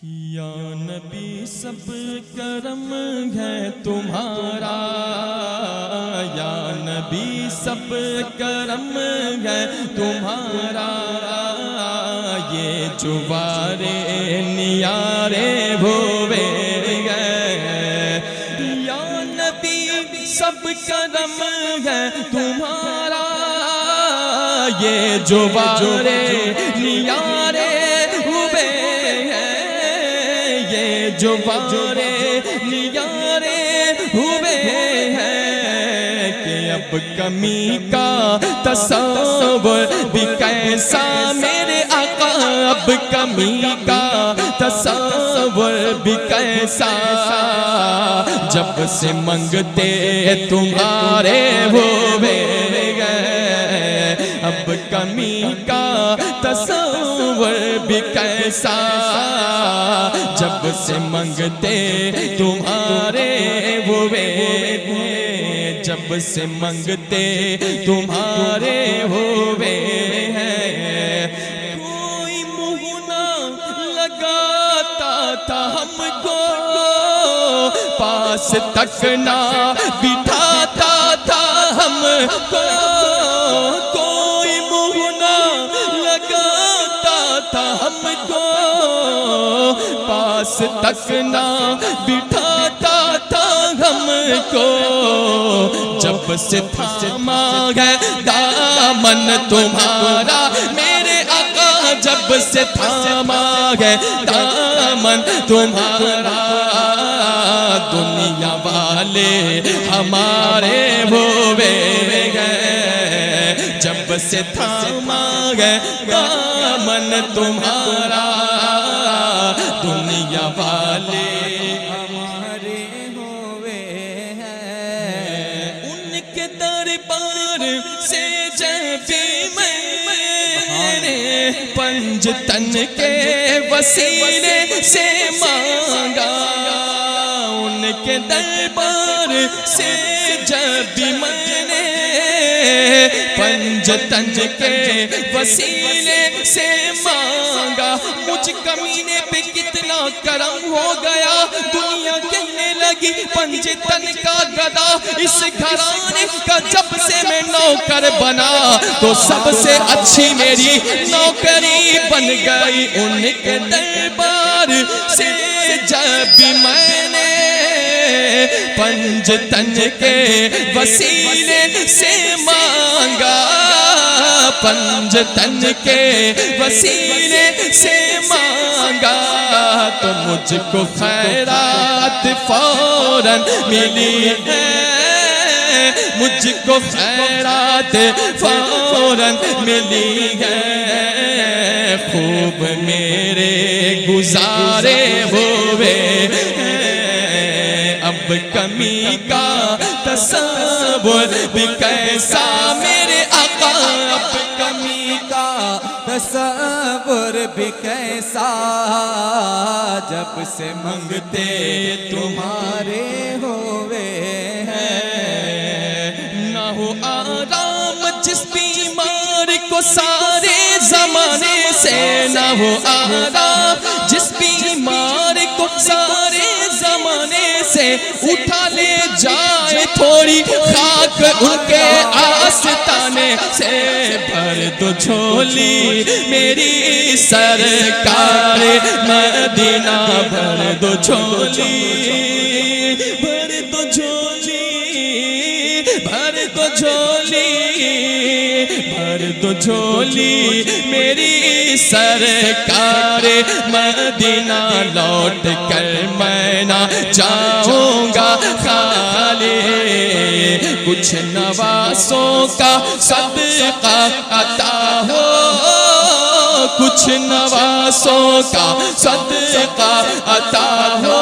یا نبی سب کرم ہے تمہارا، یا نبی سب کرم ہے تمہارا، یہ جوارے نیارے ہوئے گئے، یا نبی سب کرم ہے تمہارا، یہ جوارے نیارے ہوئے جو بارے نیارے ہوئے ہیں کہ اب کمی کا تصور بھی کیسا میرے آقا، اب کمی کا تصور بھی کیسا، جب سے منگتے تمہارے ہوئے گئے، اب کمی کا تصور بھی کیسا، جب سے منگتے تمہارے ہوئے ہیں، جب سے منگتے تمہارے ہوئے ہیں، کوئی منہ نہ لگاتا تھا ہم کو، پاس تک نہ بٹھاتا تھا ہم کو، کوئی منہ نہ لگاتا تھا ہم کو، پاس تک نہ بٹھاتا تھا ہم کو، جب سے تھاما ہے دامن تمہارا میرے آقا، جب سے تھاما ہے دامن تمہارا، دنیا والے ہمارے ہوئے گئے، جب سے تھاما ہے دامن تمہارا، دنیا والے ہمارے ہوئے ہیں، ان کے دربار سے جب میں نے پنج تن کے وسیلے سے مانگا، ان کے دربار سے جب میں نے پنج تن کے وسیلے سے مانگا، مجھ کمینے پہ کتنا کرم ہو گیا، دنیا کہنے لگی پنج تن کا گدا، اس گھرانے کا جب سے میں نوکر بنا تو سب سے اچھی میری نوکری بن گئی، ان کے دربار سے جب میں نے پنج تن کے وسیلے سے مانگا، پنج تن کے وسیلے سے مانگا، تو مجھ کو خیرات فوراً ملی ہے، مجھ کو خیرات فوراً ملی ہے، خوب میرے گزارے ہوئے ہیں، اب کمی کا تصور بھی کیسا میرے آقا، اب کمی کا تصور بھی کیسا، جب سے منگتے تمہارے ہوئے ہیں، نہ ہو آرام جس بیمار کو سارے زمانے سے، نہ ہو آرام جس بیمار کو سارے زمانے سے، اٹھا لے جائے تھوڑی خاک ان کے آستانے سے، بھر دو جھولی میری سرکار مدینہ، بھر دو جھولی، بھر دو جھولی، بھر دو جھولی، بھر دو جھولی میری سرکار مدینہ، لوٹ کر میں نہ جاؤں گا خالی، کچھ نواسوں کا صدقہ عطا ہو، کچھ نواسوں کا صدقہ عطا ہو،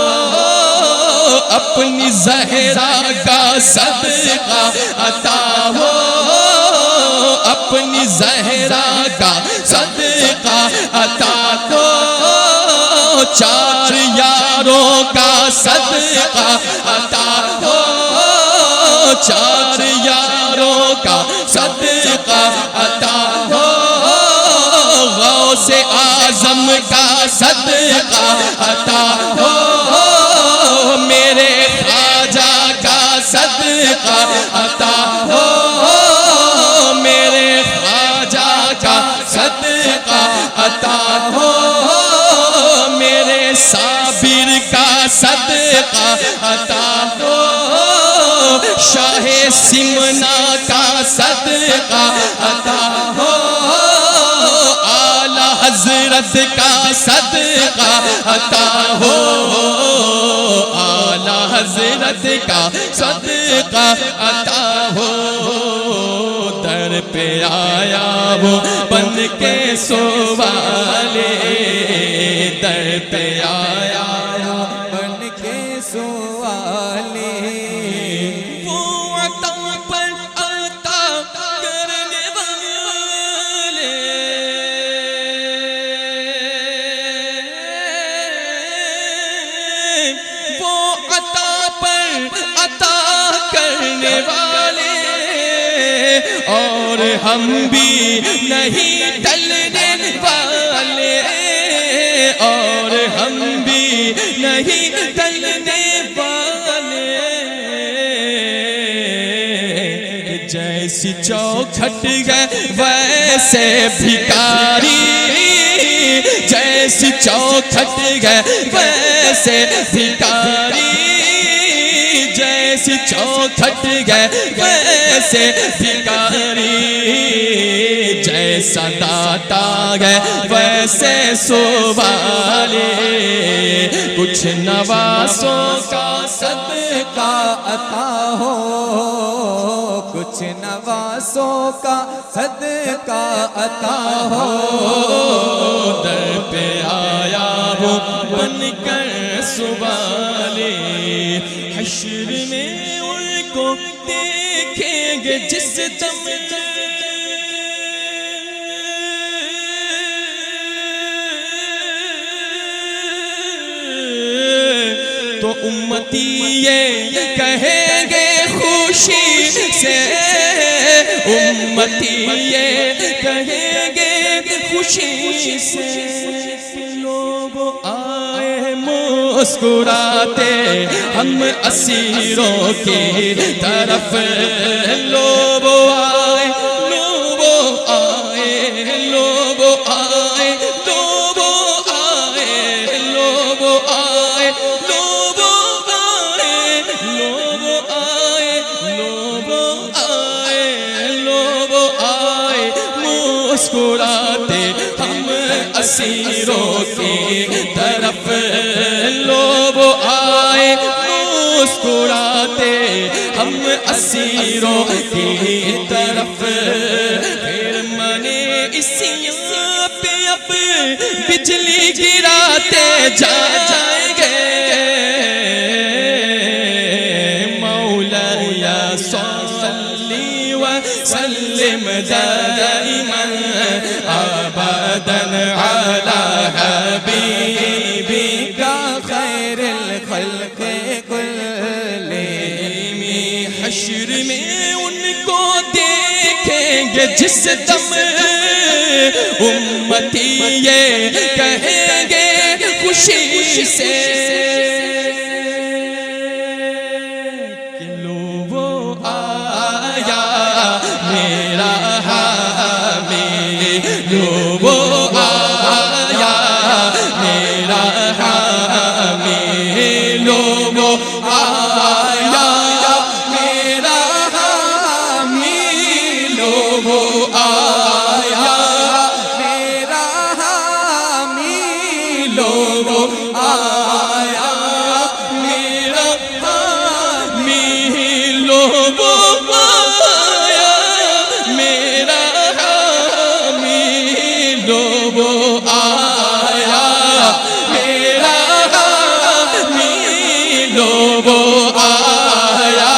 اپنی زہرا کا صدقہ عطا ہو، اپنی زہرا کا صدقہ عطا ہو، چار یاروں کا صدقہ عطا ہو، چار یاروں کا صدقہ عطا ہو، غوث اعظم کا صدقہ عطا ہو شاہ سمنا کا صدقہ عطا ہو اعلی حضرت کا صدقہ عطا ہو اعلی حضرت کا صدقہ عطا ہو در پہ آیا وہ بن کے سوالے در پہ آیا بن کے سوالے وہ عطا پر عطا کرنے والے وہ عطا پر عطا کرنے والے اور ہم بھی نہیں ٹلنے والے اور ہم بھی نہیں ٹلنے والے جیسی چوکھٹ گئے ویسے بھکاری جیسی چوکھٹ گئے ویسے بھکاری جیسی چوکھٹ گئے ویسے بھکاری جیسا داتا گئے ویسے سوالے کچھ نواسوں کا صدقہ عطا ہو کچھ نواسوں کا صدقہ عطا ہو در پہ آیا وہ بن کر سوالے حشر میں ان کو دیکھیں گے جس دم تو امتی یہ کہیں گے خوشی سے امتی یہ کہیں گے خوشی سے لوگ آئے مسکراتے ہم اسیروں کی طرف لوگ آئے لوگ آئے لوگ آئے لوگ آئے لوگ آئے لوگ آئے لوگ آئے لوگ آئے مسکراتے ہم اسیروں کی طرف لوگ آئے مسکراتے ہم اسیروں کی طرف پھر منے اسیاں پہ اب بجلی گراتے جائیں گے مولاي صلی وسلم دائما ابدا على حبيبك خیر الخلق کلہم حشر میں ان کو دیکھیں گے جس دم امتی یہ کہیں گے خوشی سے کہ لو وہ آیا میرا حامی لو وہ آیا میرا حامی لو وہ آیا میرا حامی لو وہ آیا میرا حامی لو وہ آیا میرا حامی لو وہ آیا میرا حامی لو وہ آیا میرا حامی لو وہ آیا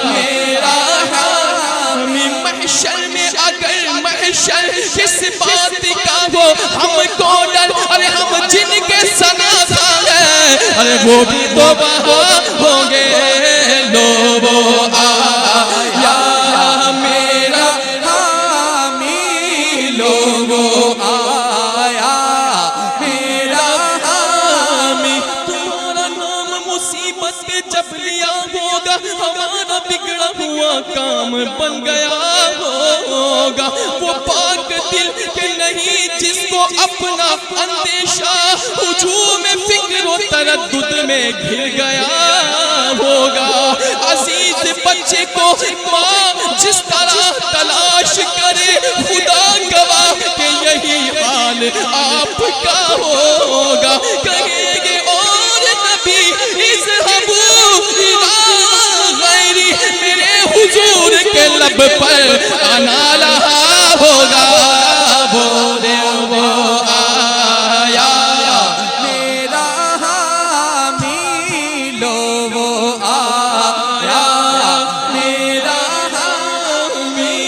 میرا حامی محشر میں اگر محشر کس بات کا ہو ہم کو ڈر ارے ہم جن کے سنا تھا ارے وہ بھی تو وہاں ہوں گے لو وہ آیا میرا حامی لو وہ آیا میرا حامی تمہارا نام مصیبت پہ جب لیا ہوگا ہمارا بگڑا ہوا کام بن گیا ہوگا وہ پاک دل کے نہیں جس کو اپنا اندیشہ ہجوم فکر و تردد میں گر گیا ہوگا. عزیز بچے کو ماں جس طرح تلاش کرے خدا گواہ کہ یہی حال آپ کا ہوگا. کہیں گے اور نبی اذهبوا الی غیری، میرے حضور کے لب پر آنا رہا ہوگا. بولے وہ آیا میرا حامی لو وہ آیا میرا حامی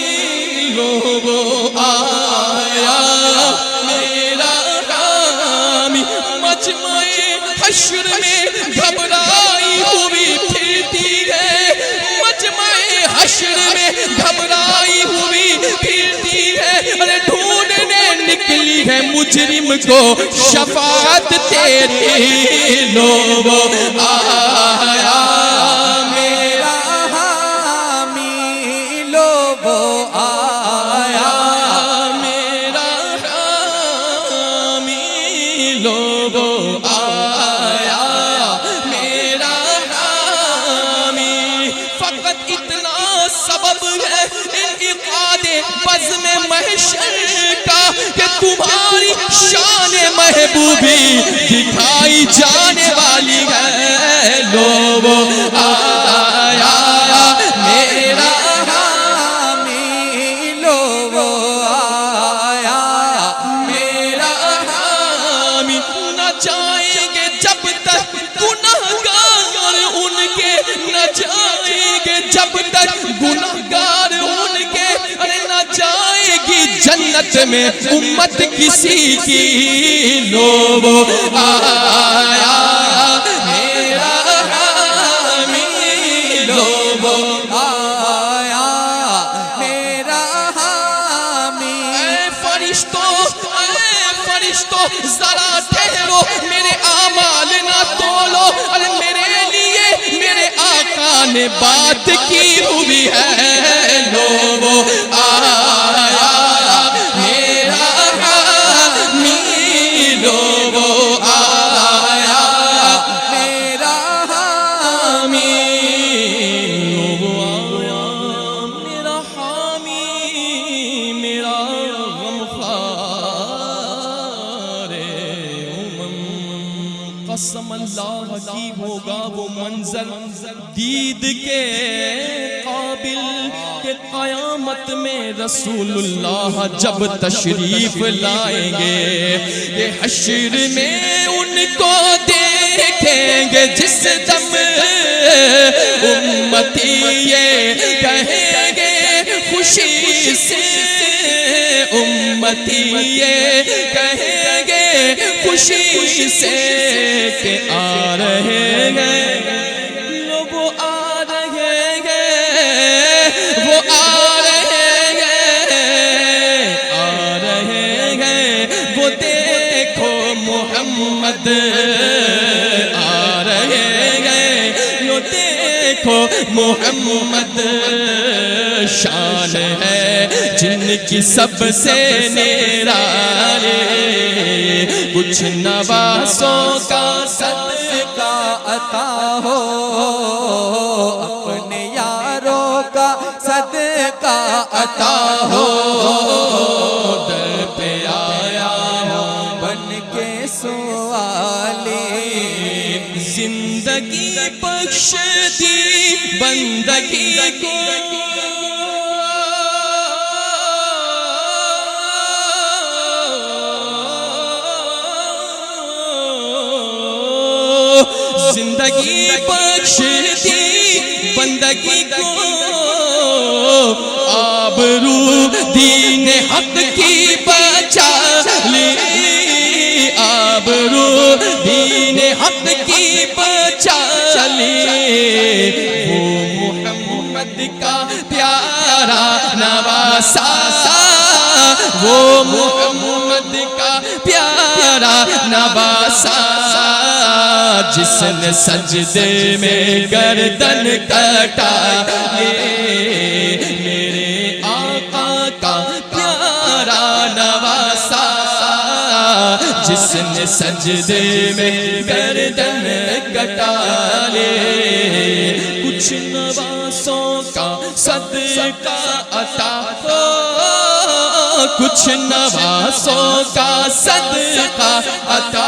لو وہ آیا میرا حامی. مجمع حشر میں گھبرائی ہوئی پھرتی ہے، مجمع حشر میں گھبرائی ہوئی پھرتی ہے. ارے ڈھونڈنے نکلی ہے مجرم کو شفاعت تیری، لو وہ آیا میرا حامی لو وہ آیا میرا حامی لو وہ آیا میرا حامی. فقط اتنا سبب ہے انعقاد بزم محشر کا کہ تمہاری شان محبوبی دکھائی جانے والی ہے. لو وہ آیا میرا حامی لو وہ آیا میرا حامی. نہ جائیں گے جب تک گناہگار ان کے، نہ جائیں گے جب تک گناہگار ان کے. ارے نہ جائے گی جنت میں امت کسی کی. لو وہ آیا میرا حامی لو وہ آیا میرا حامی. اے فرشتوں ذرا ٹھہرو، میرے اعمال نہ تولو. ارے میرے لیے میرے آقا نے بات کی ہوئی ہے. لو وہ آیا میرا حامی لو وہ آیا میرا حامی لو وہ آیا میرا حامی میرا غمخوار امم. قسم اللہ کی ہوگا وہ منظر دید کے قابل کہ قیامت میں رسول اللہ جب تشریف لائیں گے. کہ حشر میں ان کو دیکھیں گے جس دم امتی یہ کہیں گے خوشی سے، امتی یہ کہیں گے خوشی سے کہ آ رہے ہیں وہ آ رہے ہیں وہ آ رہے ہیں آ رہے ہیں وہ دیکھو محمد آ رہے ہیں وہ دیکھو محمد. شان ہے جن کی سب سے نرالے، کچھ نوازوں کا صدقہ عطا ہو، اپنے یاروں کا صدقہ عطا ہو. در پہ آیا ہوں بن کے سوالی، زندگی بخش دی بندگی کو. زندگی بخش دی بندگی کو، آبرو دین حق کی بچا لی، آبرو دین حق کی بچا لی. وہ محمد کا پیارا نواسا، وہ محمد کا پیارا نواسا، جس نے سجدے میں گردن کٹا میرے آقا کا پیارا نواسا، جس نے سجدے میں گردن کٹا لے کچھ نواسوں کا صدقہ عطا ہو کچھ نواسوں کا صدقہ عطا